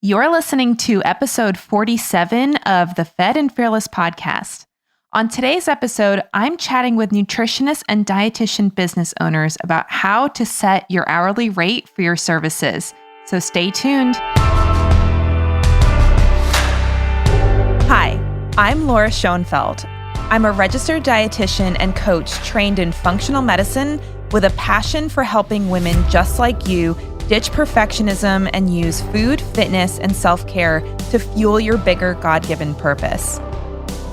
You're listening to episode 47 of the Fed and Fearless podcast. On today's episode, I'm chatting with nutritionists and dietitian business owners about how to set your hourly rate for your services. So stay tuned. Hi, I'm Laura Schoenfeld. I'm a registered dietitian and coach trained in functional medicine with a passion for helping women just like you ditch perfectionism and use food, fitness, and self-care to fuel your bigger God-given purpose.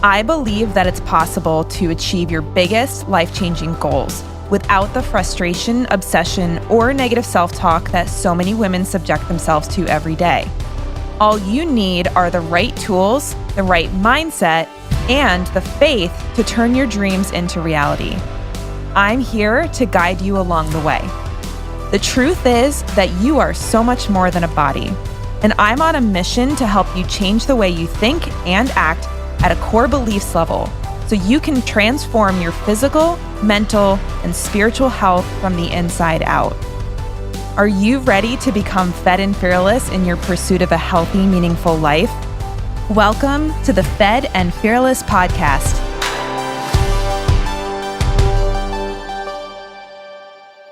I believe that it's possible to achieve your biggest life-changing goals without the frustration, obsession, or negative self-talk that so many women subject themselves to every day. All you need are the right tools, the right mindset, and the faith to turn your dreams into reality. I'm here to guide you along the way. The truth is that you are so much more than a body, and I'm on a mission to help you change the way you think and act at a core beliefs level so you can transform your physical, mental, and spiritual health from the inside out. Are you ready to become fed and fearless in your pursuit of a healthy, meaningful life? Welcome to the Fed and Fearless podcast.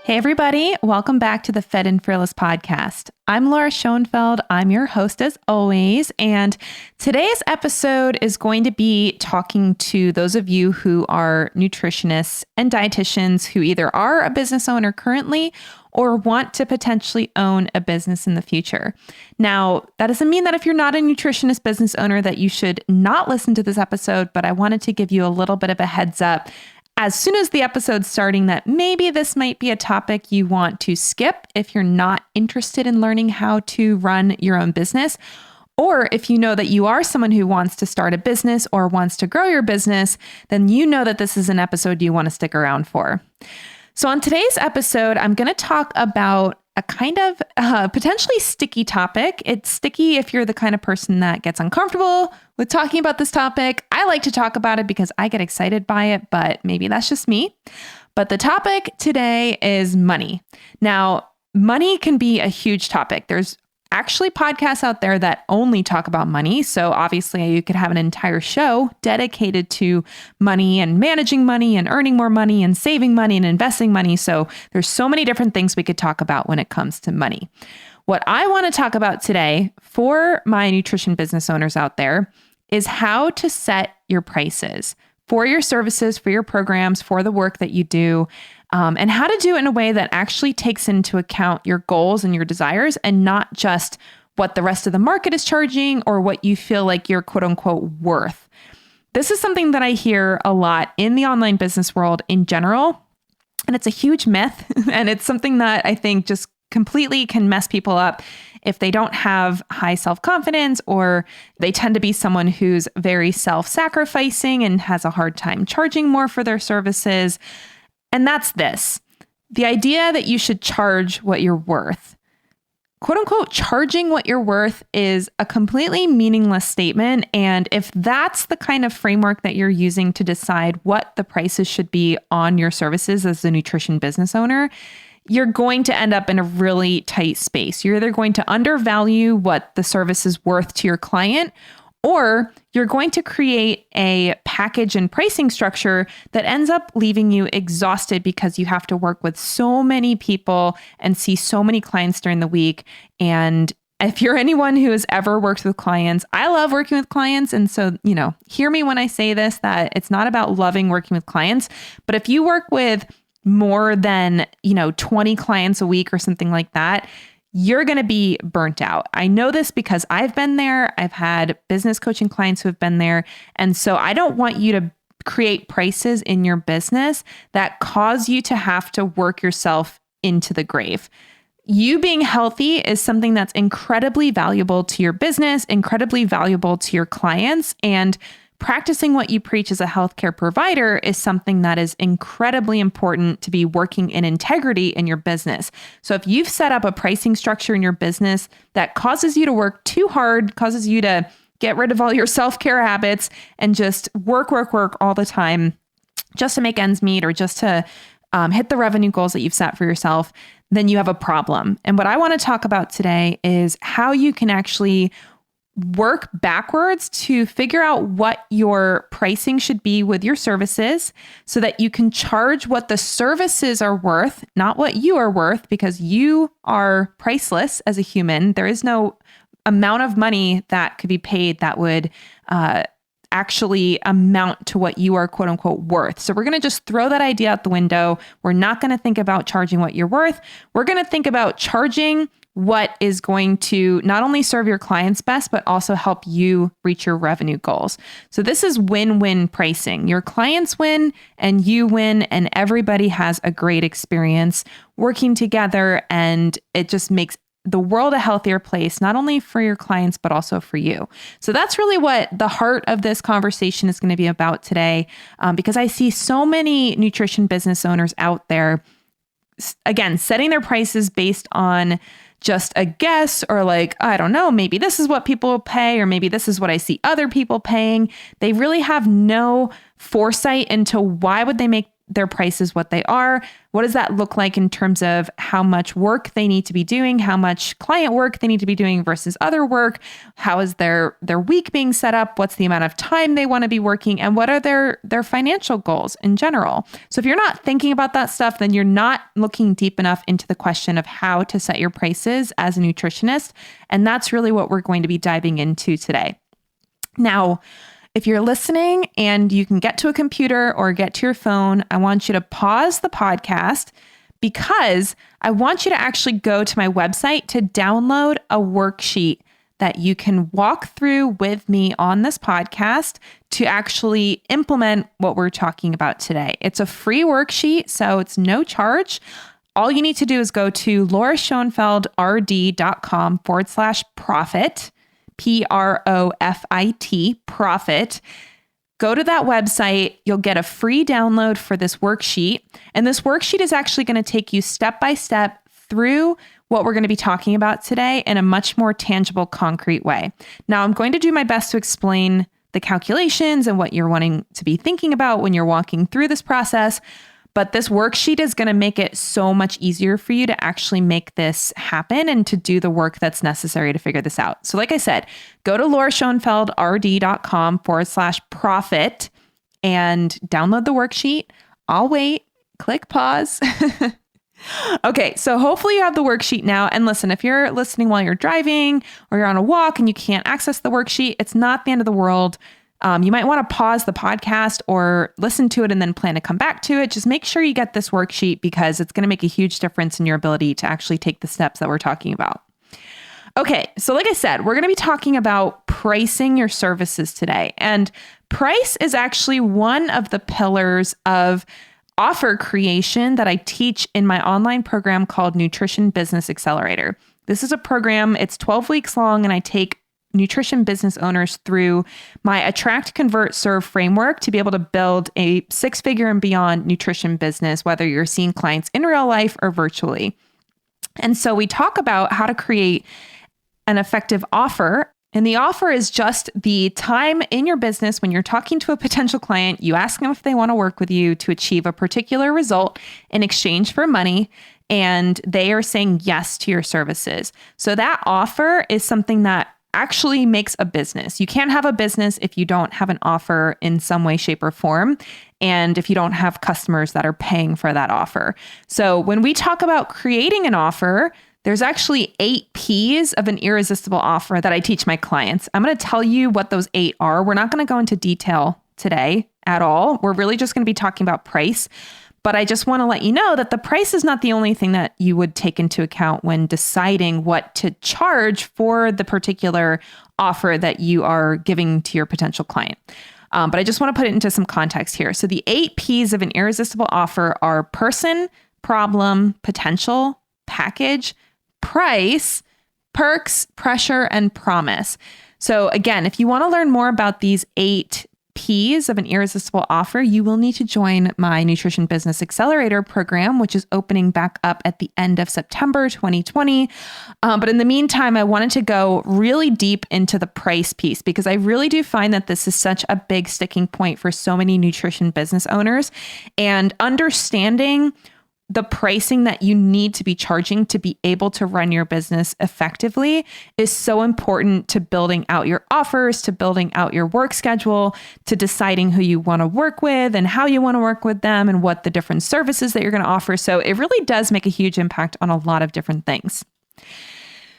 Hey everybody, welcome back to the Fed and Fearless podcast. I'm Laura Schoenfeld. I'm your host as always, and today's episode is going to be talking to those of you who are nutritionists and dietitians who either are a business owner currently or want to potentially own a business in the future. Now, that doesn't mean that if you're not a nutritionist business owner that you should not listen to this episode, but I wanted to give you a little bit of a heads up as soon as the episode's starting that maybe this might be a topic you want to skip if you're not interested in learning how to run your own business, or if you know that you are someone who wants to start a business or wants to grow your business, then you know that this is an episode you want to stick around for. So on today's episode, I'm going to talk about a kind of potentially sticky topic. It's sticky if you're the kind of person that gets uncomfortable with talking about this topic. I like to talk about it because I get excited by it, but maybe that's just me. But the topic today is money. Now, money can be a huge topic. There's actually podcasts out there that only talk about money. So obviously you could have an entire show dedicated to money and managing money and earning more money and saving money and investing money. So there's so many different things we could talk about when it comes to money. What I want to talk about today for my nutrition business owners out there is how to set your prices for your services, for your programs, for the work that you do, and how to do it in a way that actually takes into account your goals and your desires and not just what the rest of the market is charging or what you feel like you're quote unquote worth. This is something that I hear a lot in the online business world in general, and it's a huge myth, and it's something that I think just completely can mess people up if they don't have high self-confidence, or they tend to be someone who's very self-sacrificing and has a hard time charging more for their services. And that's this: the idea that you should charge what you're worth. Quote unquote, charging what you're worth is a completely meaningless statement. And if that's the kind of framework that you're using to decide what the prices should be on your services as a nutrition business owner, you're going to end up in a really tight space. You're either going to undervalue what the service is worth to your client, or you're going to create a package and pricing structure that ends up leaving you exhausted because you have to work with so many people and see so many clients during the week. And if you're anyone who has ever worked with clients, I love working with clients. And so, hear me when I say this, that it's not about loving working with clients, but if you work with more than, 20 clients a week or something like that, you're going to be burnt out. I know this because I've been there. I've had business coaching clients who have been there. And so I don't want you to create prices in your business that cause you to have to work yourself into the grave. You being healthy is something that's incredibly valuable to your business, incredibly valuable to your clients, and practicing what you preach as a healthcare provider is something that is incredibly important to be working in integrity in your business. So if you've set up a pricing structure in your business that causes you to work too hard, causes you to get rid of all your self-care habits and just work all the time just to make ends meet or just to hit the revenue goals that you've set for yourself, then you have a problem. And what I want to talk about today is how you can actually work backwards to figure out what your pricing should be with your services so that you can charge what the services are worth, not what you are worth, because you are priceless as a human. There is no amount of money that could be paid that would actually amount to what you are quote unquote worth. So we're going to just throw that idea out the window. We're not going to think about charging what you're worth. We're going to think about charging what is going to not only serve your clients best, but also help you reach your revenue goals. So this is win-win pricing. Your clients win and you win, and everybody has a great experience working together, and it just makes the world a healthier place, not only for your clients, but also for you. So that's really what the heart of this conversation is going to be about today, because I see so many nutrition business owners out there, again, setting their prices based on just a guess, or like, I don't know, maybe this is what people pay, or maybe this is what I see other people paying. They really have no foresight into why would they make their prices what they are. What does that look like in terms of how much work they need to be doing, how much client work they need to be doing versus other work? How is their week being set up? What's the amount of time they want to be working? And what are their financial goals in general? So if you're not thinking about that stuff, then you're not looking deep enough into the question of how to set your prices as a nutritionist. And that's really what we're going to be diving into today. Now, if you're listening and you can get to a computer or get to your phone, I want you to pause the podcast, because I want you to actually go to my website to download a worksheet that you can walk through with me on this podcast to actually implement what we're talking about today. It's a free worksheet, so it's no charge. All you need to do is go to lauraschoenfeldrd.com/profit. PROFIT, profit. Go to that website. You'll get a free download for this worksheet. And this worksheet is actually going to take you step by step through what we're going to be talking about today in a much more tangible, concrete way. Now, I'm going to do my best to explain the calculations and what you're wanting to be thinking about when you're walking through this process. But this worksheet is going to make it so much easier for you to actually make this happen and to do the work that's necessary to figure this out. So like I said, go to lauraschoenfeldrd.com/profit and download the worksheet. I'll wait. Click pause. Okay, so hopefully you have the worksheet now. And listen, if you're listening while you're driving or you're on a walk and you can't access the worksheet, it's not the end of the world. You might want to pause the podcast or listen to it and then plan to come back to it. Just make sure you get this worksheet, because it's going to make a huge difference in your ability to actually take the steps that we're talking about. Okay, so like I said, we're going to be talking about pricing your services today. And price is actually one of the pillars of offer creation that I teach in my online program called Nutrition Business Accelerator. This is a program, it's 12 weeks long, and I take nutrition business owners through my attract, convert, serve framework to be able to build a 6-figure and beyond nutrition business, whether you're seeing clients in real life or virtually. And so we talk about how to create an effective offer. And the offer is just the time in your business when you're talking to a potential client, you ask them if they want to work with you to achieve a particular result in exchange for money, and they are saying yes to your services. So that offer is something that actually makes a business. You can't have a business if you don't have an offer in some way, shape, or form, and if you don't have customers that are paying for that offer. So when we talk about creating an offer, there's actually 8 P's of an irresistible offer that I teach my clients. I'm going to tell you what those 8 are. We're not going to go into detail today at all. We're really just going to be talking about price. But I just want to let you know that the price is not the only thing that you would take into account when deciding what to charge for the particular offer that you are giving to your potential client. But I just want to put it into some context here. So the 8 P's of an irresistible offer are person, problem, potential, package, price, perks, pressure, and promise. So again, if you want to learn more about these 8 P's of an irresistible offer, you will need to join my Nutrition Business Accelerator program, which is opening back up at the end of September 2020. But in the meantime, I wanted to go really deep into the price piece, because I really do find that this is such a big sticking point for so many nutrition business owners, and understanding the pricing that you need to be charging to be able to run your business effectively is so important to building out your offers, to building out your work schedule, to deciding who you want to work with and how you want to work with them and what the different services that you're going to offer. So it really does make a huge impact on a lot of different things.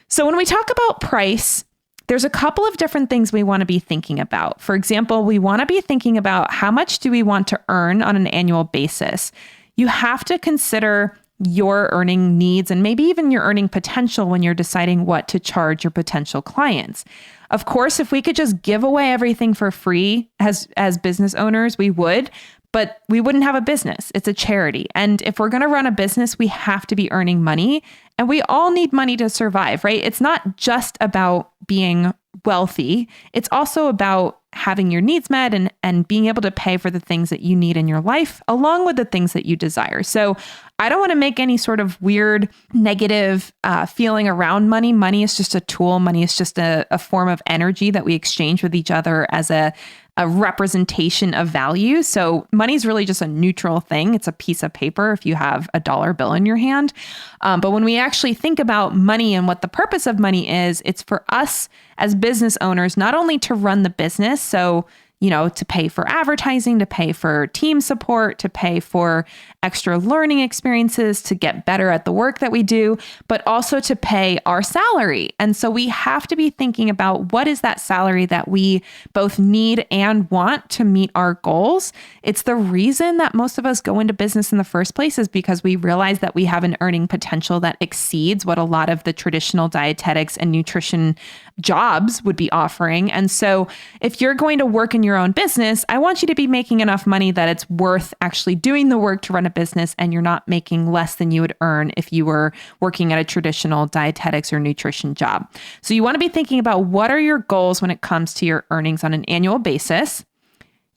So when we talk about price, there's a couple of different things we want to be thinking about. For example, we want to be thinking about how much do we want to earn on an annual basis. You have to consider your earning needs and maybe even your earning potential when you're deciding what to charge your potential clients. Of course, if we could just give away everything for free as business owners, we would, but we wouldn't have a business. It's a charity. And if we're going to run a business, we have to be earning money, and we all need money to survive, right? It's not just about being wealthy. It's also about having your needs met and being able to pay for the things that you need in your life, along with the things that you desire. So I don't want to make any sort of weird negative feeling around money. Money is just a tool. Money is just a form of energy that we exchange with each other as a representation of value. So money is really just a neutral thing. It's a piece of paper if you have a dollar bill in your hand. But when we actually think about money and what the purpose of money is, it's for us as business owners, not only to run the business, so to pay for advertising, to pay for team support, to pay for extra learning experiences, to get better at the work that we do, but also to pay our salary. And so we have to be thinking about what is that salary that we both need and want to meet our goals. It's the reason that most of us go into business in the first place is because we realize that we have an earning potential that exceeds what a lot of the traditional dietetics and nutrition jobs would be offering. And so if you're going to work in your own business, I want you to be making enough money that it's worth actually doing the work to run a business, and you're not making less than you would earn if you were working at a traditional dietetics or nutrition job. So you want to be thinking about what are your goals when it comes to your earnings on an annual basis.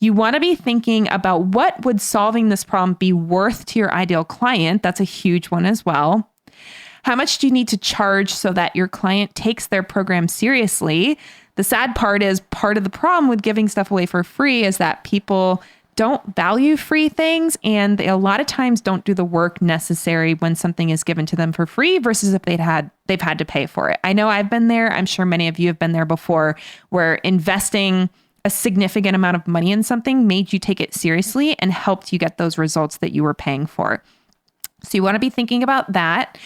You want to be thinking about what would solving this problem be worth to your ideal client. That's a huge one as well. How much do you need to charge so that your client takes their program seriously? The sad part is part of the problem with giving stuff away for free is that people don't value free things, and they a lot of times don't do the work necessary when something is given to them for free versus if they've had to pay for it. I know I've been there. I'm sure many of you have been there before, where investing a significant amount of money in something made you take it seriously and helped you get those results that you were paying for. So you want to be thinking about that.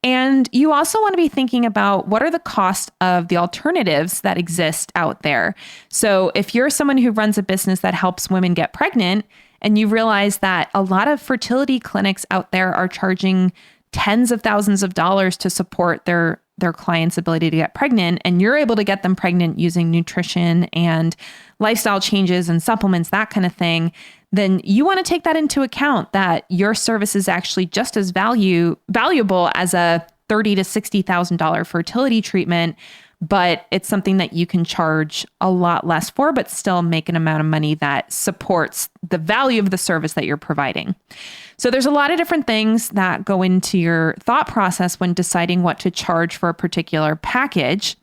And you also want to be thinking about what are the costs of the alternatives that exist out there. So if you're someone who runs a business that helps women get pregnant, and you realize that a lot of fertility clinics out there are charging tens of thousands of dollars to support their clients' ability to get pregnant, and you're able to get them pregnant using nutrition and lifestyle changes and supplements, that kind of thing, then you want to take that into account, that your service is actually just as valuable as a $30,000 to $60,000 fertility treatment, but it's something that you can charge a lot less for, but still make an amount of money that supports the value of the service that you're providing. So there's a lot of different things that go into your thought process when deciding what to charge for a particular package.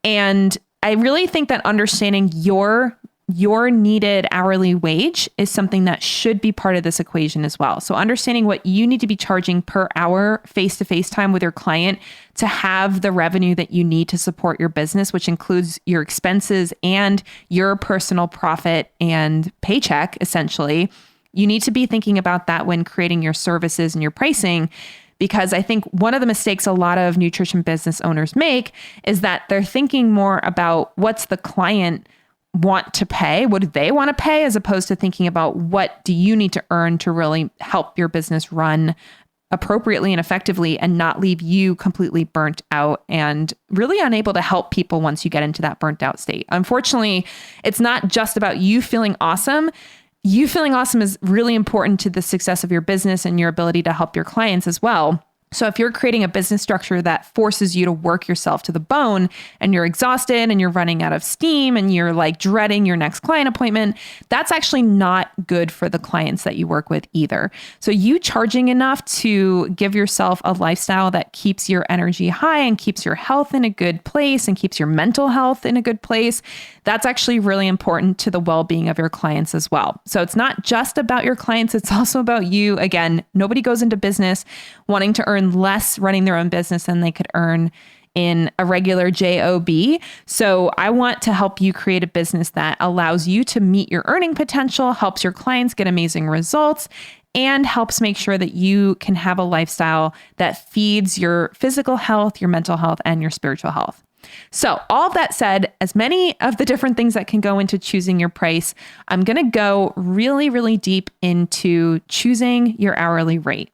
And I really think that understanding your needed hourly wage is something that should be part of this equation as well. So understanding what you need to be charging per hour face-to-face time with your client to have the revenue that you need to support your business, which includes your expenses and your personal profit and paycheck, essentially. You need to be thinking about that when creating your services and your pricing, because I think one of the mistakes a lot of nutrition business owners make is that they're thinking more about what's the client want to pay, what do they want to pay, as opposed to thinking about what do you need to earn to really help your business run appropriately and effectively and not leave you completely burnt out and really unable to help people once you get into that burnt out state. Unfortunately, it's not just about you feeling awesome. You feeling awesome is really important to the success of your business and your ability to help your clients as well. So if you're creating a business structure that forces you to work yourself to the bone and you're exhausted and you're running out of steam and you're like dreading your next client appointment, that's actually not good for the clients that you work with either. So you charging enough to give yourself a lifestyle that keeps your energy high and keeps your health in a good place and keeps your mental health in a good place, that's actually really important to the well-being of your clients as well. So it's not just about your clients, it's also about you. Again, nobody goes into business wanting to earn less running their own business than they could earn in a regular job. So I want to help you create a business that allows you to meet your earning potential, helps your clients get amazing results, and helps make sure that you can have a lifestyle that feeds your physical health, your mental health, and your spiritual health. So all of that said, as many of the different things that can go into choosing your price, I'm going to go really, really deep into choosing your hourly rate.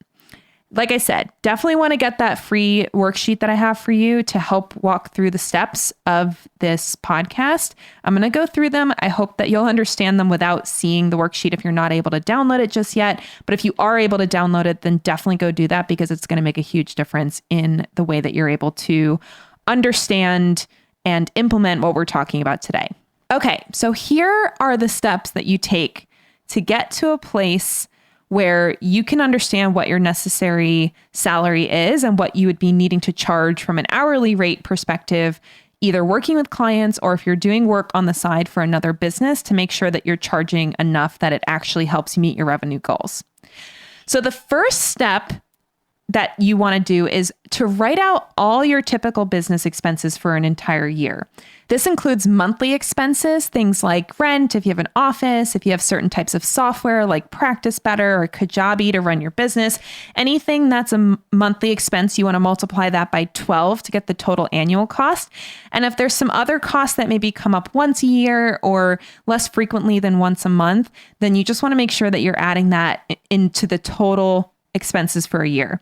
Like I said, definitely want to get that free worksheet that I have for you to help walk through the steps of this podcast. I'm going to go through them. I hope that you'll understand them without seeing the worksheet if you're not able to download it just yet. But if you are able to download it, then definitely go do that because it's going to make a huge difference in the way that you're able to understand and implement what we're talking about today. Okay, so here are the steps that you take to get to a place where you can understand what your necessary salary is and what you would be needing to charge from an hourly rate perspective, either working with clients or if you're doing work on the side for another business to make sure that you're charging enough that it actually helps you meet your revenue goals. So the first step that you want to do is to write out all your typical business expenses for an entire year. This includes monthly expenses, things like rent, if you have an office, if you have certain types of software like Practice Better or Kajabi to run your business, anything that's a monthly expense, you want to multiply that by 12 to get the total annual cost. And if there's some other costs that maybe come up once a year or less frequently than once a month, then you just want to make sure that you're adding that into the total expenses for a year.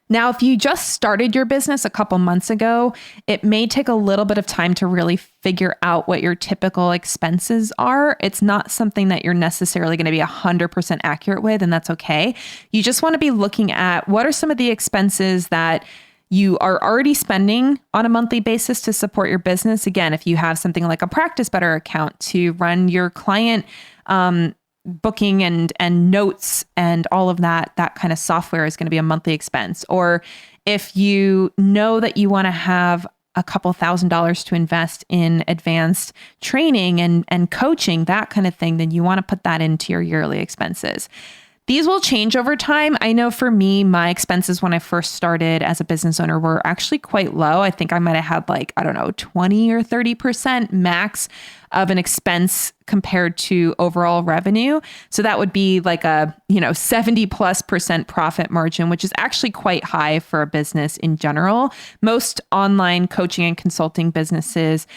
Now, if you just started your business a couple months ago, it may take a little bit of time to really figure out what your typical expenses are. It's not something that you're necessarily going to be 100% accurate with, and that's okay. You just want to be looking at what are some of the expenses that you are already spending on a monthly basis to support your business. Again, if you have something like a Practice Better account to run your client booking and notes and all of that kind of software is going to be a monthly expense. Or if you know that you want to have a couple $1,000s to invest in advanced training and coaching, that kind of thing, then you want to put that into your yearly expenses. These will change over time. I know for me, my expenses when I first started as a business owner were actually quite low. I think I might have had 20 or 30% max of an expense compared to overall revenue. So that would be like a, 70+% profit margin, which is actually quite high for a business in general. Most online coaching and consulting businesses,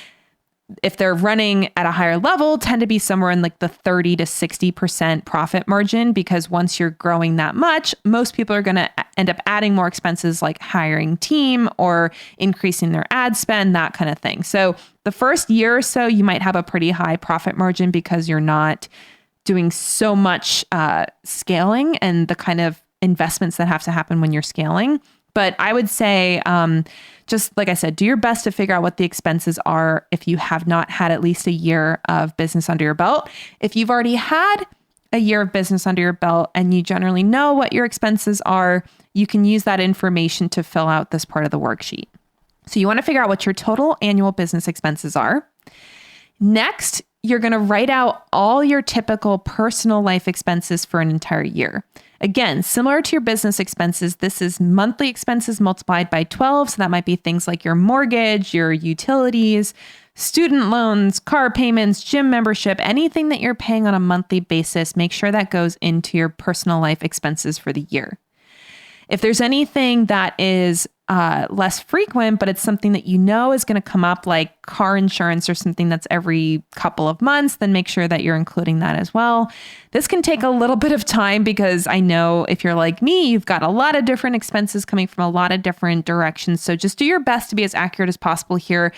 if they're running at a higher level, tend to be somewhere in like the 30 to 60% profit margin, because once you're growing that much, most people are going to end up adding more expenses like hiring team or increasing their ad spend, that kind of thing. So the first year or so, you might have a pretty high profit margin because you're not doing so much scaling and the kind of investments that have to happen when you're scaling. But I would say, just like I said, do your best to figure out what the expenses are if you have not had at least a year of business under your belt. If you've already had a year of business under your belt and you generally know what your expenses are, you can use that information to fill out this part of the worksheet. So you want to figure out what your total annual business expenses are. Next, you're going to write out all your typical personal life expenses for an entire year. Again, similar to your business expenses, this is monthly expenses multiplied by 12. So that might be things like your mortgage, your utilities, student loans, car payments, gym membership, anything that you're paying on a monthly basis. Make sure that goes into your personal life expenses for the year. If there's anything that is less frequent, but it's something that you know is going to come up, like car insurance or something that's every couple of months, then make sure that you're including that as well. This can take a little bit of time because I know if you're like me, you've got a lot of different expenses coming from a lot of different directions. So just do your best to be as accurate as possible here.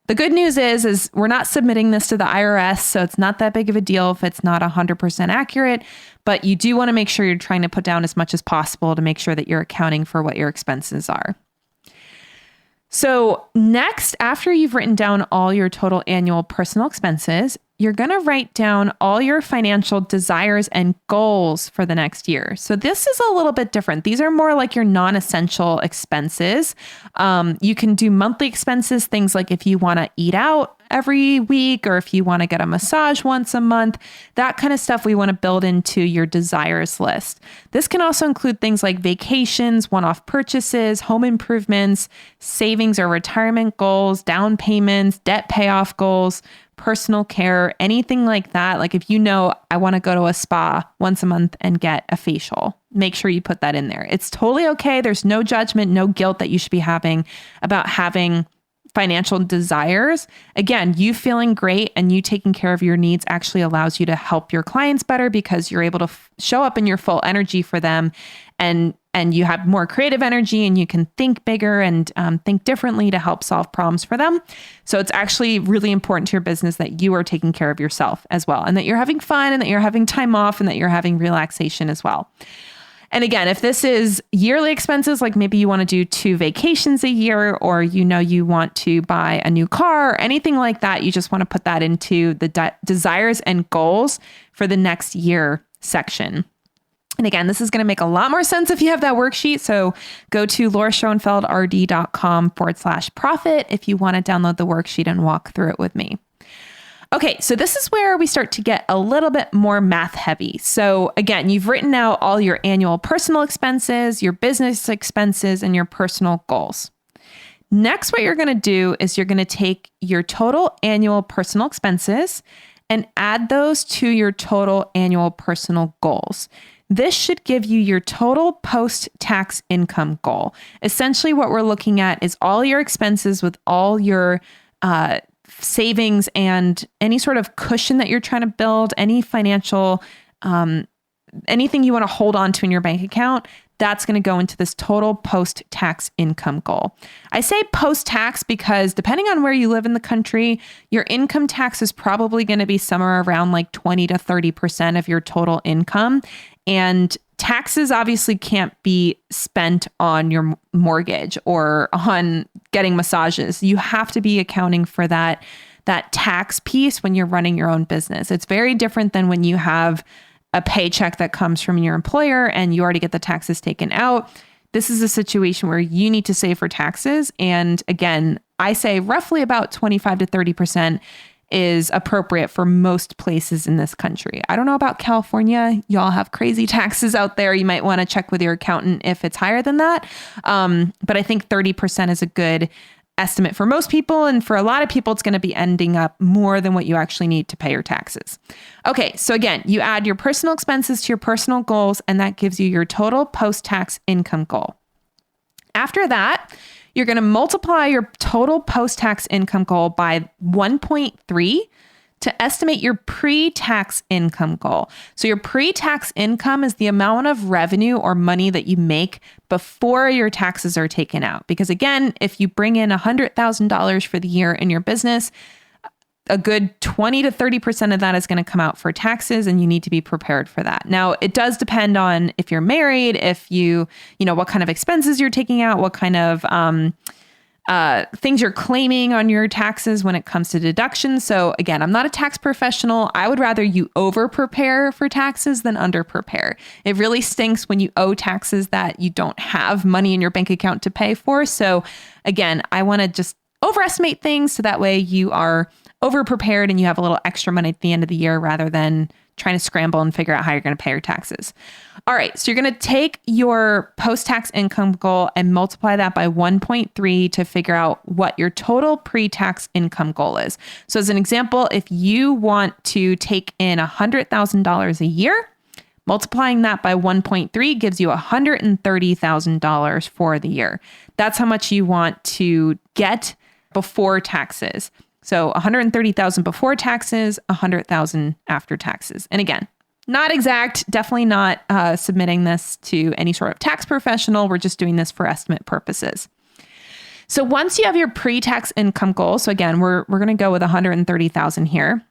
the good news is we're not submitting this to the IRS, so it's not that big of a deal if it's not 100% accurate, but you do want to make sure you're trying to put down as much as possible to make sure that you're accounting for what your expenses are. So next, after you've written down all your total annual personal expenses, you're going to write down all your financial desires and goals for the next year. So this is a little bit different. These are more like your non-essential expenses. You can do monthly expenses, things like if you want to eat out every week or if you want to get a massage once a month, that kind of stuff we want to build into your desires list. This can also include things like vacations, one-off purchases, home improvements, savings or retirement goals, down payments, debt payoff goals, personal care, anything like that. Like if you know, I want to go to a spa once a month and get a facial, make sure you put that in there. It's totally okay. There's no judgment, no guilt that you should be having about having financial desires. Again, you feeling great and you taking care of your needs actually allows you to help your clients better because you're able to show up in your full energy for them, and you have more creative energy and you can think bigger and think differently to help solve problems for them. So it's actually really important to your business that you are taking care of yourself as well, and that you're having fun and that you're having time off and that you're having relaxation as well. And again, if this is yearly expenses, like maybe you want to do 2 vacations a year, or you want to buy a new car or anything like that, you just want to put that into the desires and goals for the next year section. And again, this is going to make a lot more sense if you have that worksheet. So go to lauraschoenfeldrd.com/profit if you want to download the worksheet and walk through it with me. Okay, so this is where we start to get a little bit more math heavy. So again, you've written out all your annual personal expenses, your business expenses, and your personal goals. Next, what you're going to do is you're going to take your total annual personal expenses and add those to your total annual personal goals. This should give you your total post-tax income goal. Essentially, what we're looking at is all your expenses with all your savings and any sort of cushion that you're trying to build, any financial, anything you want to hold on to in your bank account, that's going to go into this total post-tax income goal. I say post-tax because depending on where you live in the country, your income tax is probably going to be somewhere around like 20 to 30% of your total income. And taxes obviously can't be spent on your mortgage or on getting massages. You have to be accounting for that tax piece when you're running your own business. It's very different than when you have a paycheck that comes from your employer and you already get the taxes taken out. This is a situation where you need to save for taxes. And again, I say roughly about 25 to 30% is appropriate for most places in this country. I don't know about California. Y'all have crazy taxes out there. You might want to check with your accountant if it's higher than that. But I think 30% is a good estimate for most people. And for a lot of people, it's going to be ending up more than what you actually need to pay your taxes. Okay, so again, you add your personal expenses to your personal goals, and that gives you your total post-tax income goal. After that, you're going to multiply your total post-tax income goal by 1.3 to estimate your pre-tax income goal. So your pre-tax income is the amount of revenue or money that you make before your taxes are taken out. Because again, if you bring in $100,000 for the year in your business, a good 20 to 30% of that is going to come out for taxes, and you need to be prepared for that. Now, it does depend on if you're married, if you know, what kind of expenses you're taking out, what kind of things you're claiming on your taxes when it comes to deductions. So again, I'm not a tax professional. I would rather you over prepare for taxes than under prepare. It really stinks when you owe taxes that you don't have money in your bank account to pay for. So again, I want to just overestimate things so that way you are over prepared and you have a little extra money at the end of the year rather than trying to scramble and figure out how you're going to pay your taxes. All right, so you're going to take your post-tax income goal and multiply that by 1.3 to figure out what your total pre-tax income goal is. So as an example, if you want to take in $100,000 a year, multiplying that by 1.3 gives you $130,000 for the year. That's how much you want to get before taxes. So 130,000 before taxes, 100,000 after taxes. And again, not exact, definitely not submitting this to any sort of tax professional. We're just doing this for estimate purposes. So once you have your pre-tax income goal, so again, we're going to go with 130,000 here.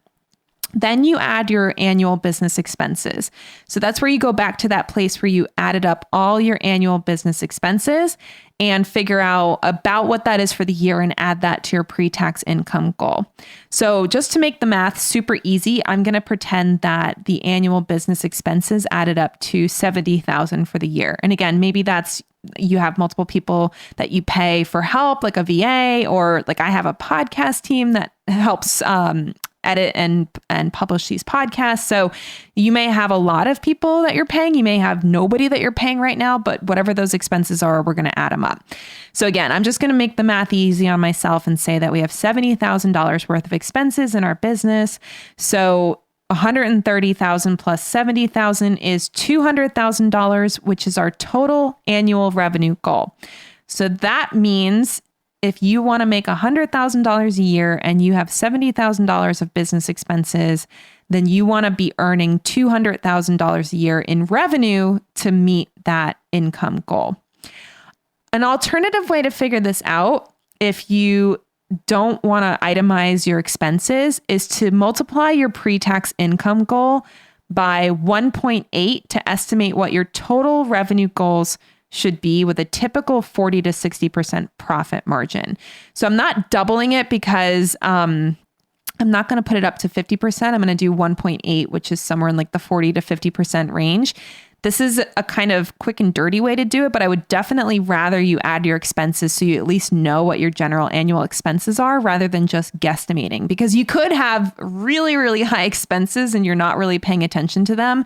Then you add your annual business expenses. So that's where you go back to that place where you added up all your annual business expenses and figure out about what that is for the year and add that to your pre-tax income goal. So just to make the math super easy, I'm going to pretend that the annual business expenses added up to 70,000 for the year. And again, maybe that's you have multiple people that you pay for help, like a VA, or like I have a podcast team that helps edit and publish these podcasts. So you may have a lot of people that you're paying. You may have nobody that you're paying right now, but whatever those expenses are, we're going to add them up. So again, I'm just going to make the math easy on myself and say that we have $70,000 worth of expenses in our business. So 130,000 plus 70,000 is $200,000, which is our total annual revenue goal. So that means if you want to make $100,000 a year and you have $70,000 of business expenses, then you want to be earning $200,000 a year in revenue to meet that income goal. An alternative way to figure this out, if you don't want to itemize your expenses, is to multiply your pre-tax income goal by 1.8 to estimate what your total revenue goals should be with a typical 40 to 60% profit margin. So I'm not doubling it because I'm not going to put it up to 50%. I'm going to do 1.8, which is somewhere in like the 40 to 50% range. This is a kind of quick and dirty way to do it, but I would definitely rather you add your expenses so you at least know what your general annual expenses are rather than just guesstimating, because you could have really, really high expenses and you're not really paying attention to them.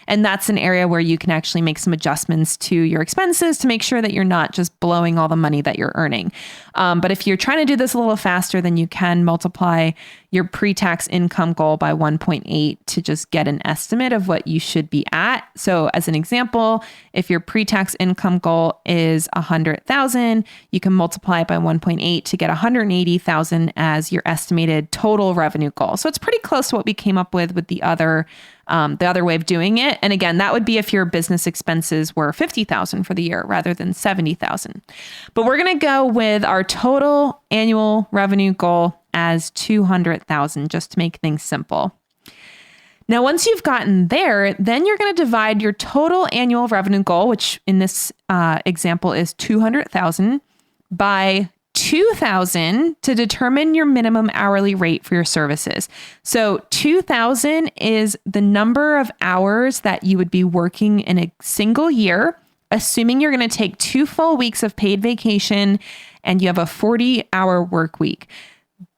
And that's an area where you can actually make some adjustments to your expenses to make sure that you're not just blowing all the money that you're earning. But if you're trying to do this a little faster, then you can multiply your pre-tax income goal by 1.8 to just get an estimate of what you should be at. So as an example, if your pre-tax income goal is 100,000, you can multiply it by 1.8 to get 180,000 as your estimated total revenue goal. So it's pretty close to what we came up with the other way of doing it. And again, that would be if your business expenses were 50,000 for the year rather than 70,000. But we're going to go with our total annual revenue goal as 200,000 just to make things simple. Now, once you've gotten there, then you're going to divide your total annual revenue goal, which in this example is 200,000, by 2,000 to determine your minimum hourly rate for your services. So 2,000 is the number of hours that you would be working in a single year, assuming you're going to take 2 full weeks of paid vacation and you have a 40-hour work week.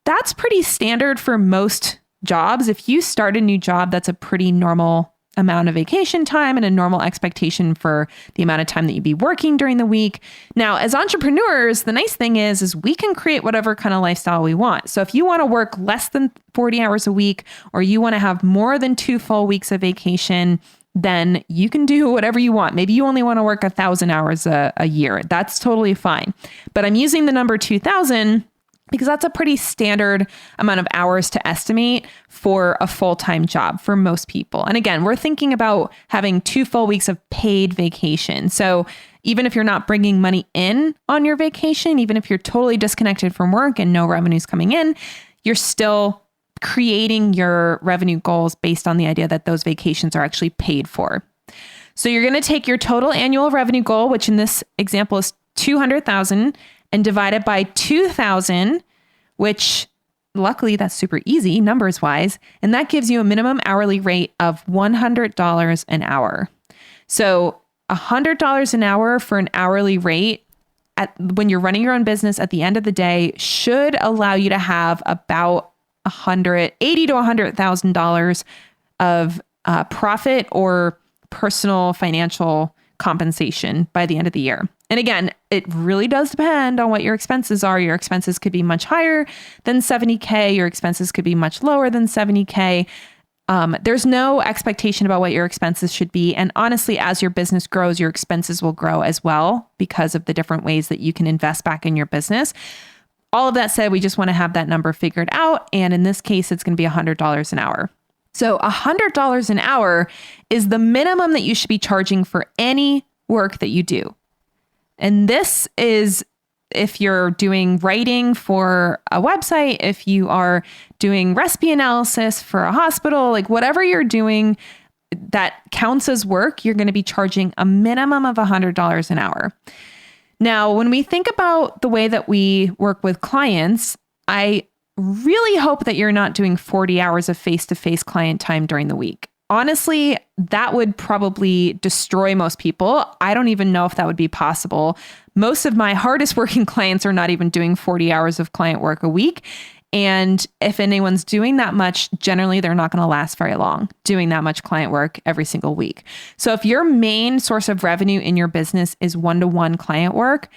That's pretty standard for most jobs. If you start a new job, that's a pretty normal amount of vacation time and a normal expectation for the amount of time that you'd be working during the week. Now, as entrepreneurs, the nice thing is we can create whatever kind of lifestyle we want. So if you want to work less than 40 hours a week, or you want to have more than 2 full weeks of vacation, then you can do whatever you want. Maybe you only want to work 1,000 hours a year. That's totally fine. But I'm using the number 2,000 because that's a pretty standard amount of hours to estimate for a full-time job for most people. And again, we're thinking about having 2 full weeks of paid vacation. So even if you're not bringing money in on your vacation, even if you're totally disconnected from work and no revenue's coming in, you're still creating your revenue goals based on the idea that those vacations are actually paid for. So you're going to take your total annual revenue goal, which in this example is 200,000, and divide it by 2,000, which luckily that's super easy numbers wise. And that gives you a minimum hourly rate of $100 an hour. So $100 an hour for an hourly rate when you're running your own business at the end of the day should allow you to have about $80,000 to $100,000 of profit or personal financial compensation by the end of the year. And again, it really does depend on what your expenses are. Your expenses could be much higher than $70K. Your expenses could be much lower than $70K. There's no expectation about what your expenses should be. And honestly, as your business grows, your expenses will grow as well because of the different ways that you can invest back in your business. All of that said, we just want to have that number figured out. And in this case, it's going to be $100 an hour. So $100 an hour is the minimum that you should be charging for any work that you do. And this is if you're doing writing for a website, if you are doing recipe analysis for a hospital, like whatever you're doing that counts as work, you're going to be charging a minimum of $100 an hour. Now, when we think about the way that we work with clients, I really hope that you're not doing 40 hours of face-to-face client time during the week. Honestly, that would probably destroy most people. I don't even know if that would be possible. Most of my hardest working clients are not even doing 40 hours of client work a week. And if anyone's doing that much, generally they're not going to last very long doing that much client work every single week. So if your main source of revenue in your business is one-to-one client work,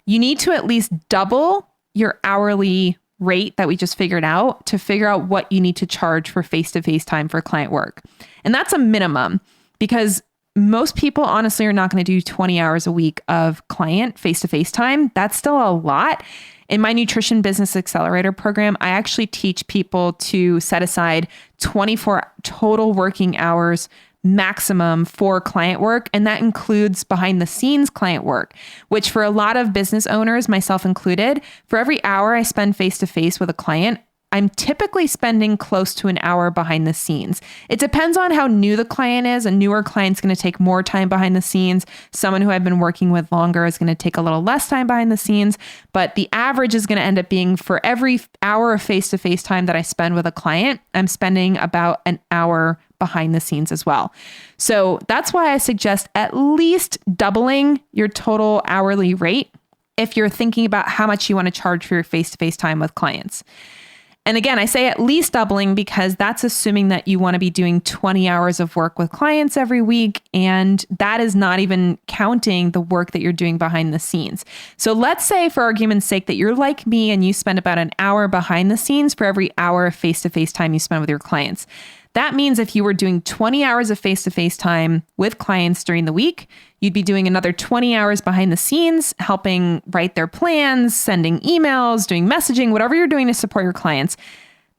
you need to at least double your hourly rate that we just figured out to figure out what you need to charge for face-to-face time for client work. And that's a minimum, because most people honestly are not going to do 20 hours a week of client face-to-face time. That's still a lot. In my Nutrition Business Accelerator program, I actually teach people to set aside 24 total working hours maximum for client work. And that includes behind the scenes client work, which for a lot of business owners, myself included, for every hour I spend face-to-face with a client, I'm typically spending close to an hour behind the scenes. It depends on how new the client is. A newer client's going to take more time behind the scenes. Someone who I've been working with longer is going to take a little less time behind the scenes. But the average is going to end up being, for every hour of face-to-face time that I spend with a client, I'm spending about an hour behind the scenes as well. So that's why I suggest at least doubling your total hourly rate if you're thinking about how much you want to charge for your face-to-face time with clients. And again, I say at least doubling because that's assuming that you want to be doing 20 hours of work with clients every week. And that is not even counting the work that you're doing behind the scenes. So let's say, for argument's sake, that you're like me and you spend about an hour behind the scenes for every hour of face-to-face time you spend with your clients. That means if you were doing 20 hours of face-to-face time with clients during the week, you'd be doing another 20 hours behind the scenes, helping write their plans, sending emails, doing messaging, whatever you're doing to support your clients.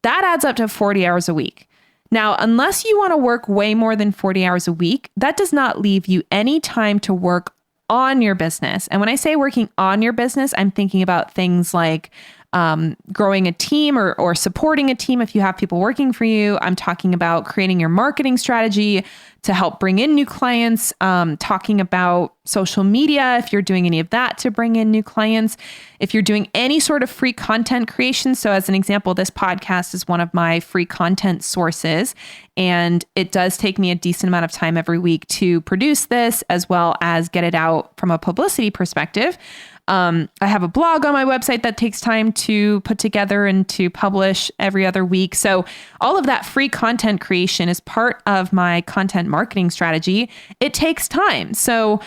That adds up to 40 hours a week. Now, unless you want to work way more than 40 hours a week, that does not leave you any time to work on your business. And when I say working on your business, I'm thinking about things like growing a team or supporting a team if you have people working for you. I'm talking about creating your marketing strategy to help bring in new clients, talking about social media if you're doing any of that to bring in new clients. If you're doing any sort of free content creation. So as an example, this podcast is one of my free content sources, and it does take me a decent amount of time every week to produce this as well as get it out from a publicity perspective. I have a blog on my website that takes time to put together and to publish every other week. So all of that free content creation is part of my content marketing strategy. It takes time. So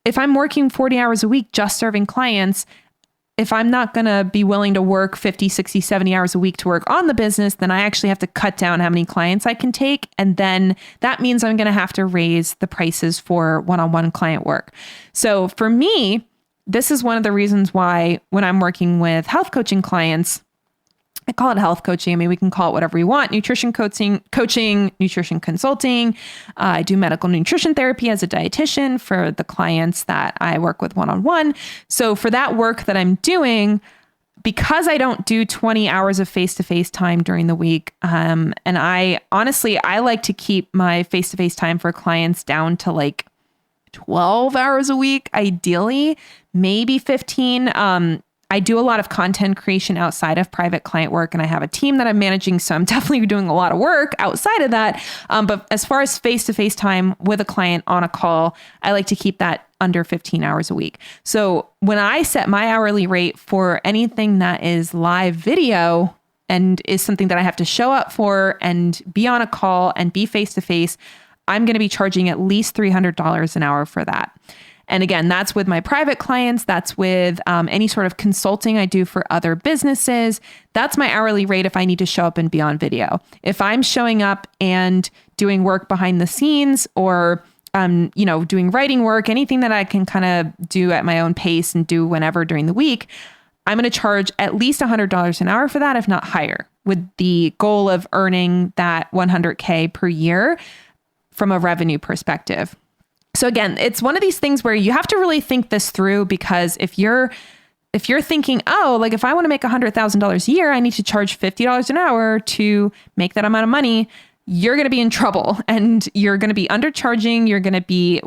if I'm working 40 hours a week just serving clients, if I'm not going to be willing to work 50, 60, 70 hours a week to work on the business, then I actually have to cut down how many clients I can take. And then that means I'm going to have to raise the prices for one-on-one client work. So for me, this is one of the reasons why when I'm working with health coaching clients, I call it health coaching. I mean, we can call it whatever we want. Nutrition coaching, nutrition consulting. I do medical nutrition therapy as a dietitian for the clients that I work with one-on-one. So for that work that I'm doing, because I don't do 20 hours of face-to-face time during the week, and I like to keep my face-to-face time for clients down to like 12 hours a week, ideally, maybe 15. I do a lot of content creation outside of private client work, and I have a team that I'm managing. So I'm definitely doing a lot of work outside of that. But as far as face-to-face time with a client on a call, I like to keep that under 15 hours a week. So when I set my hourly rate for anything that is live video and is something that I have to show up for and be on a call and be face-to-face, I'm going to be charging at least $300 an hour for that. And again, that's with my private clients. That's with any sort of consulting I do for other businesses. That's my hourly rate if I need to show up and be on video. If I'm showing up and doing work behind the scenes or doing writing work, anything that I can kind of do at my own pace and do whenever during the week, I'm going to charge at least $100 an hour for that, if not higher, with the goal of earning that $100K per year from a revenue perspective. So again, it's one of these things where you have to really think this through, because if you're if you're thinking, oh, like if I want to make $100,000 a year, I need to charge $50 an hour to make that amount of money, you're going to be in trouble and you're going to be undercharging. You're going to be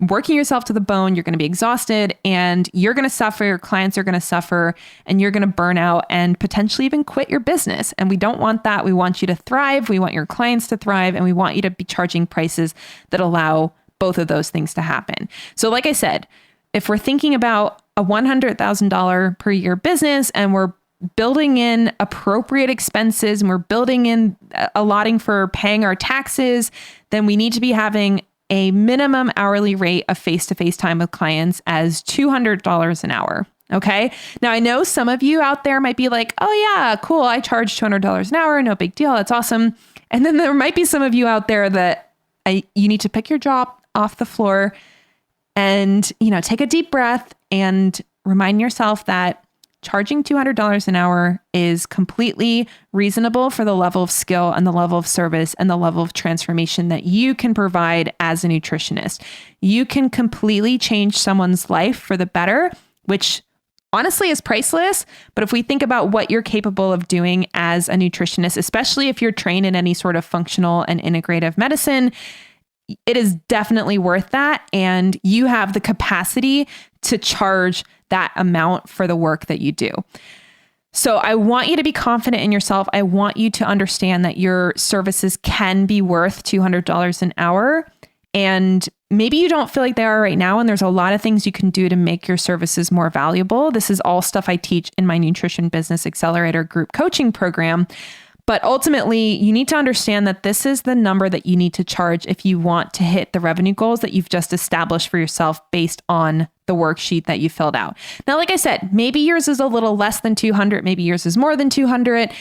working yourself to the bone. You're going to be exhausted and you're going to suffer. Your clients are going to suffer and you're going to burn out and potentially even quit your business. And we don't want that. We want you to thrive. We want your clients to thrive and we want you to be charging prices that allow both of those things to happen. So like I said, if we're thinking about a $100,000 per year business and we're building in appropriate expenses and we're building in allotting for paying our taxes, then we need to be having a minimum hourly rate of face-to-face time with clients as $200 an hour. Okay. Now I know some of you out there might be like, oh yeah, cool. I charge $200 an hour. No big deal. That's awesome. And then there might be some of you out there that you need to pick your jaw off the floor and, take a deep breath and remind yourself that charging $200 an hour is completely reasonable for the level of skill and the level of service and the level of transformation that you can provide as a nutritionist. You can completely change someone's life for the better, which honestly is priceless. But if we think about what you're capable of doing as a nutritionist, especially if you're trained in any sort of functional and integrative medicine, it is definitely worth that. And you have the capacity to charge that amount for the work that you do. So I want you to be confident in yourself. I want you to understand that your services can be worth $200 an hour. And maybe you don't feel like they are right now. And there's a lot of things you can do to make your services more valuable. This is all stuff I teach in my Nutrition Business Accelerator group coaching program. But ultimately, you need to understand that this is the number that you need to charge if you want to hit the revenue goals that you've just established for yourself based on the worksheet that you filled out. Now, like I said, maybe yours is a little less than 200, maybe yours is more than 200.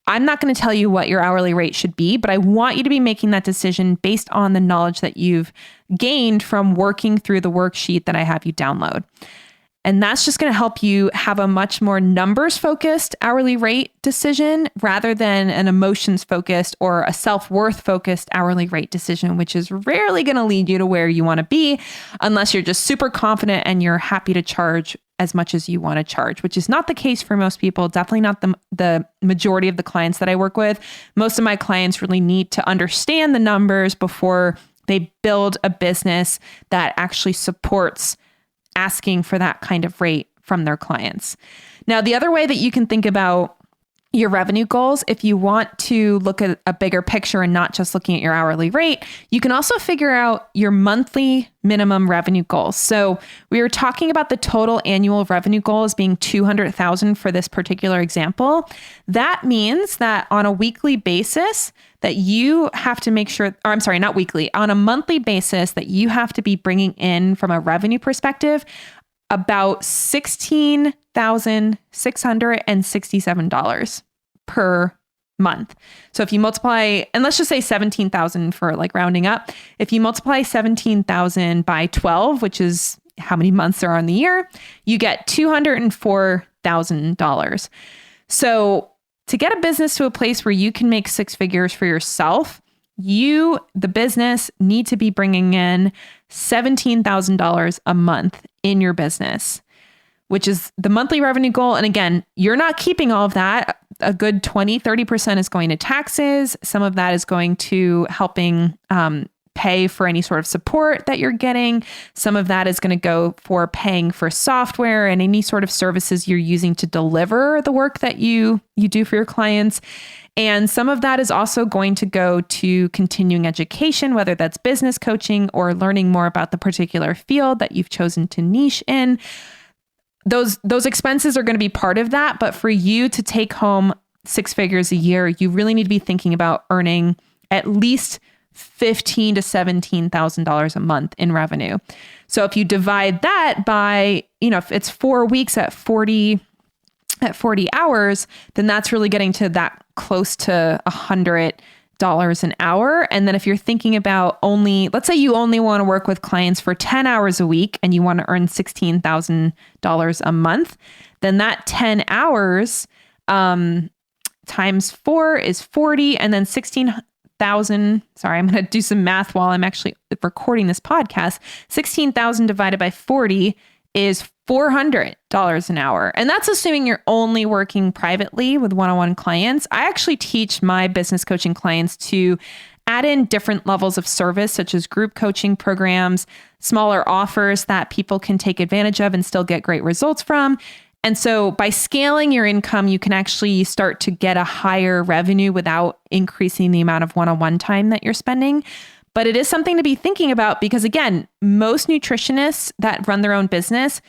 I'm not going to tell you what your hourly rate should be, but I want you to be making that decision based on the knowledge that you've gained from working through the worksheet that I have you download. And that's just going to help you have a much more numbers focused hourly rate decision rather than an emotions focused or a self-worth focused hourly rate decision, which is rarely going to lead you to where you want to be unless you're just super confident and you're happy to charge as much as you want to charge, which is not the case for most people. Definitely not the majority of the clients that I work with. Most of my clients really need to understand the numbers before they build a business that actually supports asking for that kind of rate from their clients. Now, the other way that you can think about your revenue goals, if you want to look at a bigger picture and not just looking at your hourly rate, you can also figure out your monthly minimum revenue goals. So we were talking about the total annual revenue goal as being $200,000 for this particular example. That means that on a weekly basis that you have to make sure, or I'm sorry, not weekly, on a monthly basis that you have to be bringing in from a revenue perspective about $16,667 per month. So if you multiply, and let's just say 17,000 for like rounding up, if you multiply 17,000 by 12, which is how many months there are in the year, you get $204,000. So to get a business to a place where you can make six figures for yourself, you, the business, need to be bringing in $17,000 a month in your business, which is the monthly revenue goal. And again, you're not keeping all of that. A good 30% is going to taxes. Some of that is going to helping pay for any sort of support that you're getting. Some of that is going to go for paying for software and any sort of services you're using to deliver the work that you do for your clients. And some of that is also going to go to continuing education, whether that's business coaching or learning more about the particular field that you've chosen to niche in. Those expenses are going to be part of that. But for you to take home six figures a year, you really need to be thinking about earning at least $15,000 to $17,000 a month in revenue. So if you divide that by, if it's 4 weeks at 40 hours, then that's really getting to that close to $100 an hour. And then if you're thinking about let's say you only want to work with clients for 10 hours a week and you want to earn $16,000 a month, then that 10 hours times 4 is 40, and then 16,000. Sorry, I'm going to do some math while I'm actually recording this podcast. 16,000 divided by 40 is $400 an hour. And that's assuming you're only working privately with one-on-one clients. I actually teach my business coaching clients to add in different levels of service, such as group coaching programs, smaller offers that people can take advantage of and still get great results from. And so by scaling your income, you can actually start to get a higher revenue without increasing the amount of one-on-one time that you're spending. But it is something to be thinking about because, again, most nutritionists that run their own business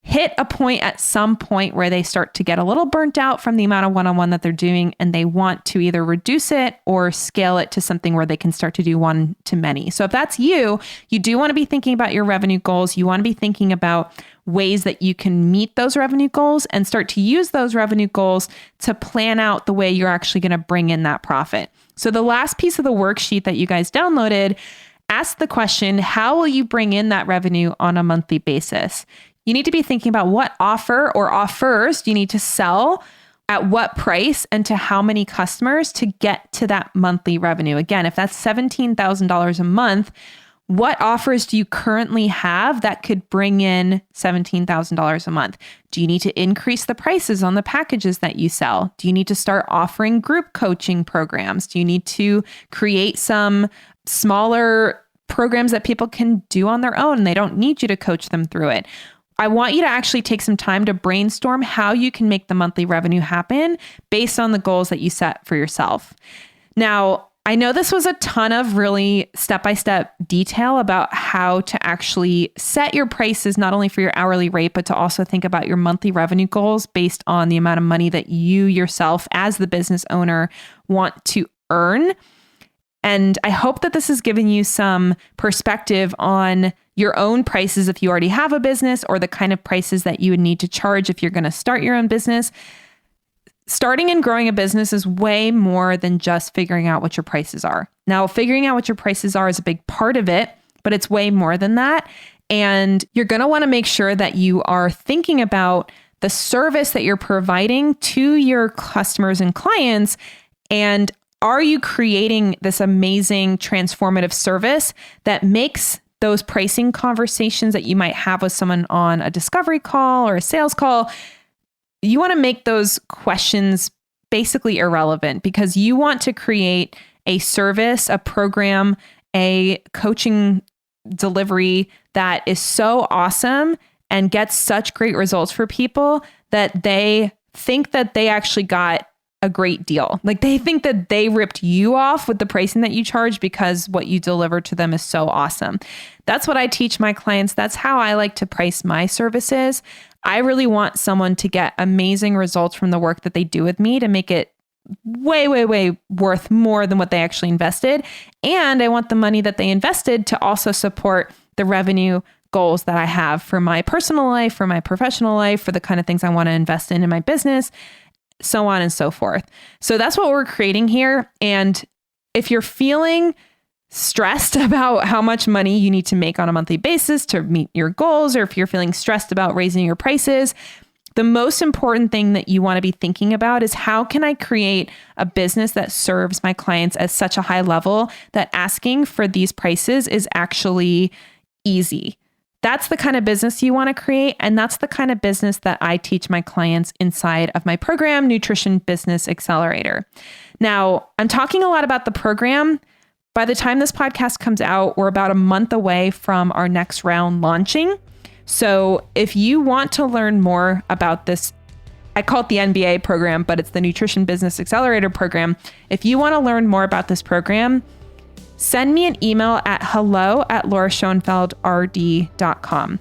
hit a point at some point where they start to get a little burnt out from the amount of one-on-one that they're doing, and they want to either reduce it or scale it to something where they can start to do one-to-many. So if that's you, you do want to be thinking about your revenue goals. You want to be thinking about ways that you can meet those revenue goals and start to use those revenue goals to plan out the way you're actually going to bring in that profit. So the last piece of the worksheet that you guys downloaded asks the question, how will you bring in that revenue on a monthly basis? You need to be thinking about what offer or offers you need to sell, at what price, and to how many customers to get to that monthly revenue. Again, if that's $17,000 a month, what offers do you currently have that could bring in $17,000 a month? Do you need to increase the prices on the packages that you sell? Do you need to start offering group coaching programs? Do you need to create some smaller programs that people can do on their own? They don't need you to coach them through it. I want you to actually take some time to brainstorm how you can make the monthly revenue happen based on the goals that you set for yourself. Now, I know this was a ton of really step-by-step detail about how to actually set your prices, not only for your hourly rate, but to also think about your monthly revenue goals based on the amount of money that you yourself as the business owner want to earn. And I hope that this has given you some perspective on your own prices if you already have a business, or the kind of prices that you would need to charge if you're going to start your own business. Starting and growing a business is way more than just figuring out what your prices are. Now, figuring out what your prices are is a big part of it, but it's way more than that. And you're going to want to make sure that you are thinking about the service that you're providing to your customers and clients. And are you creating this amazing transformative service that makes those pricing conversations that you might have with someone on a discovery call or a sales call? You want to make those questions basically irrelevant, because you want to create a service, a program, a coaching delivery that is so awesome and gets such great results for people that they think that they actually got a great deal. Like, they think that they ripped you off with the pricing that you charge because what you deliver to them is so awesome. That's what I teach my clients. That's how I like to price my services. I really want someone to get amazing results from the work that they do with me to make it way, way, way worth more than what they actually invested. And I want the money that they invested to also support the revenue goals that I have for my personal life, for my professional life, for the kind of things I want to invest in my business, so on and so forth. So that's what we're creating here. And if you're feeling stressed about how much money you need to make on a monthly basis to meet your goals, or if you're feeling stressed about raising your prices, the most important thing that you want to be thinking about is, how can I create a business that serves my clients at such a high level that asking for these prices is actually easy? That's the kind of business you want to create. And that's the kind of business that I teach my clients inside of my program, Nutrition Business Accelerator. Now, I'm talking a lot about the program. By the time this podcast comes out, we're about a month away from our next round launching. So if you want to learn more about this, I call it the NBA program, but it's the Nutrition Business Accelerator program. If you want to learn more about this program, send me an email at hello@lauraschoenfeldrd.com.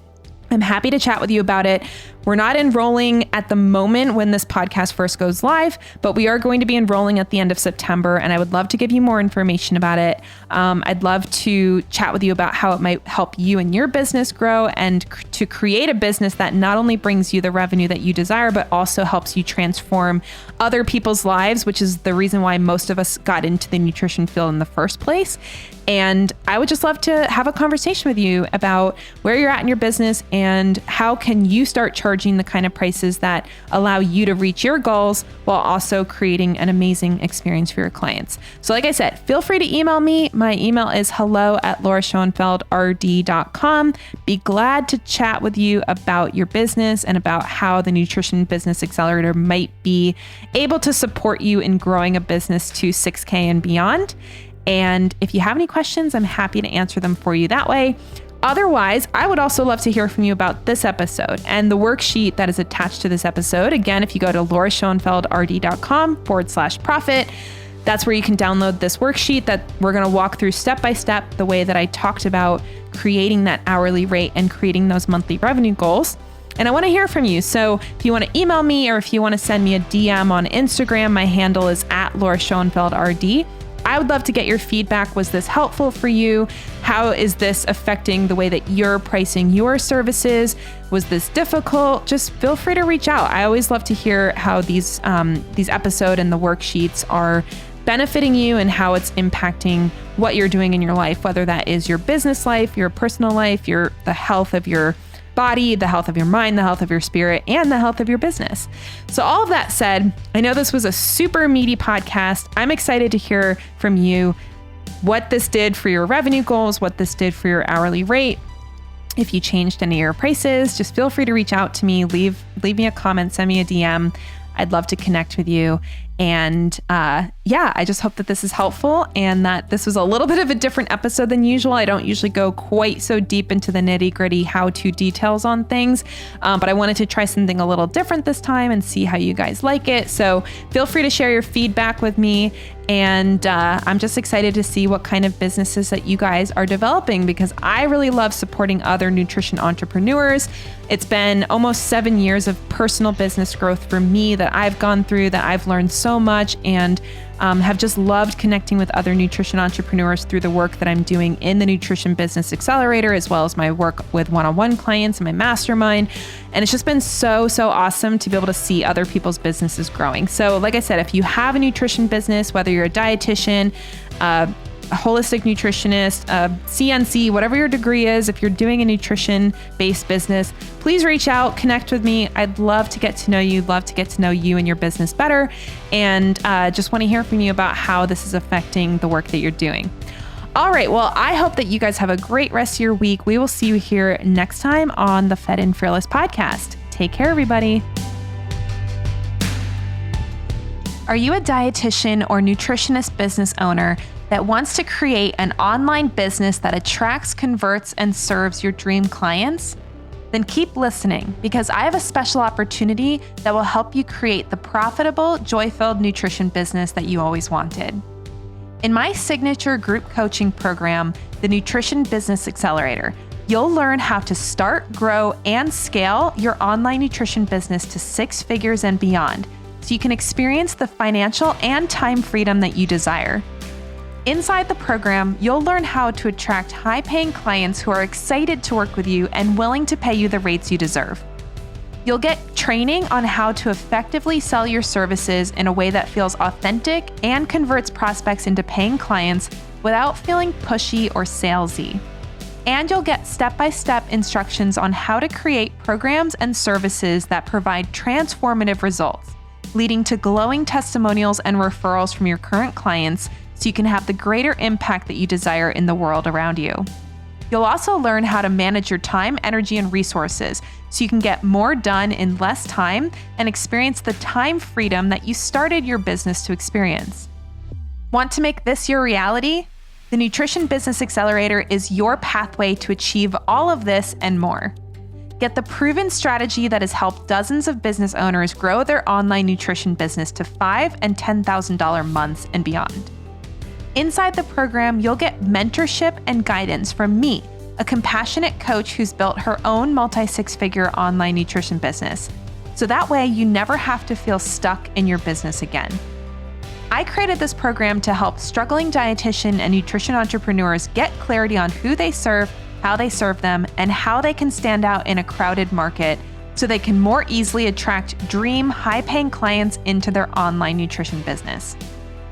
I'm happy to chat with you about it. We're not enrolling at the moment when this podcast first goes live, but we are going to be enrolling at the end of September, and I would love to give you more information about it. I'd love to chat with you about how it might help you and your business grow, and to create a business that not only brings you the revenue that you desire, but also helps you transform other people's lives, which is the reason why most of us got into the nutrition field in the first place. And I would just love to have a conversation with you about where you're at in your business and how can you start charging the kind of prices that allow you to reach your goals while also creating an amazing experience for your clients. So like I said, feel free to email me. My email is hello@lauraschoenfeldrd.com. Be glad to chat with you about your business and about how the Nutrition Business Accelerator might be able to support you in growing a business to 6K and beyond. And if you have any questions, I'm happy to answer them for you that way. Otherwise, I would also love to hear from you about this episode and the worksheet that is attached to this episode. Again, if you go to lauraschoenfeldrd.com/profit, that's where you can download this worksheet that we're going to walk through step by step the way that I talked about creating that hourly rate and creating those monthly revenue goals. And I want to hear from you. So if you want to email me or if you want to send me a DM on Instagram, my handle is @lauraschoenfeldrd. I would love to get your feedback. Was this helpful for you? How is this affecting the way that you're pricing your services? Was this difficult? Just feel free to reach out. I always love to hear how these episodes and the worksheets are benefiting you and how it's impacting what you're doing in your life, whether that is your business life, your personal life, the health of your body, the health of your mind, the health of your spirit, and the health of your business. So all of that said, I know this was a super meaty podcast. I'm excited to hear from you what this did for your revenue goals, what this did for your hourly rate. If you changed any of your prices, just feel free to reach out to me, leave me a comment, send me a DM. I'd love to connect with you. And I just hope that this is helpful and that this was a little bit of a different episode than usual. I don't usually go quite so deep into the nitty-gritty how-to details on things, but I wanted to try something a little different this time and see how you guys like it. So feel free to share your feedback with me. And I'm just excited to see what kind of businesses that you guys are developing because I really love supporting other nutrition entrepreneurs. It's been almost 7 years of personal business growth for me that I've gone through, that I've learned so much and have just loved connecting with other nutrition entrepreneurs through the work that I'm doing in the Nutrition Business Accelerator, as well as my work with one-on-one clients and my mastermind. And it's just been so awesome to be able to see other people's businesses growing. So like I said, if you have a nutrition business, whether you're a dietitian, a holistic nutritionist, CNC, whatever your degree is, if you're doing a nutrition-based business, please reach out, connect with me. I'd love to get to know you, love to get to know you and your business better, and just want to hear from you about how this is affecting the work that you're doing. All right, well, I hope that you guys have a great rest of your week. We will see you here next time on the Fed and Fearless podcast. Take care, everybody. Are you a dietitian or nutritionist business owner that wants to create an online business that attracts, converts, and serves your dream clients? Then keep listening because I have a special opportunity that will help you create the profitable, joy-filled nutrition business that you always wanted. In my signature group coaching program, the Nutrition Business Accelerator, you'll learn how to start, grow, and scale your online nutrition business to 6 figures and beyond, so you can experience the financial and time freedom that you desire. Inside the program, you'll learn how to attract high-paying clients who are excited to work with you and willing to pay you the rates you deserve. You'll get training on how to effectively sell your services in a way that feels authentic and converts prospects into paying clients without feeling pushy or salesy. And you'll get step-by-step instructions on how to create programs and services that provide transformative results, leading to glowing testimonials and referrals from your current clients so you can have the greater impact that you desire in the world around you. You'll also learn how to manage your time, energy, and resources so you can get more done in less time and experience the time freedom that you started your business to experience. Want to make this your reality? The Nutrition Business Accelerator is your pathway to achieve all of this and more. Get the proven strategy that has helped dozens of business owners grow their online nutrition business to $5,000 and $10,000 months and beyond. Inside the program, you'll get mentorship and guidance from me, a compassionate coach who's built her own multi-6-figure online nutrition business. So that way you never have to feel stuck in your business again. I created this program to help struggling dietitian and nutrition entrepreneurs get clarity on who they serve, how they serve them, and how they can stand out in a crowded market so they can more easily attract dream high-paying clients into their online nutrition business.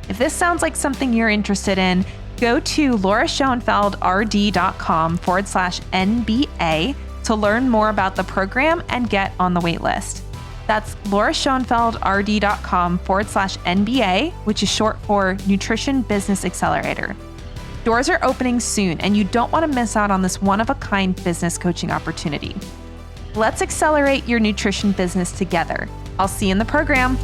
If this sounds like something you're interested in, Go to lauraschoenfeldrd.com/NBA to learn more about the program and get on the wait list. That's lauraschoenfeldrd.com/NBA, which is short for Nutrition Business Accelerator. Doors are opening soon, and you don't want to miss out on this one-of-a-kind business coaching opportunity. Let's accelerate your nutrition business together. I'll see you in the program.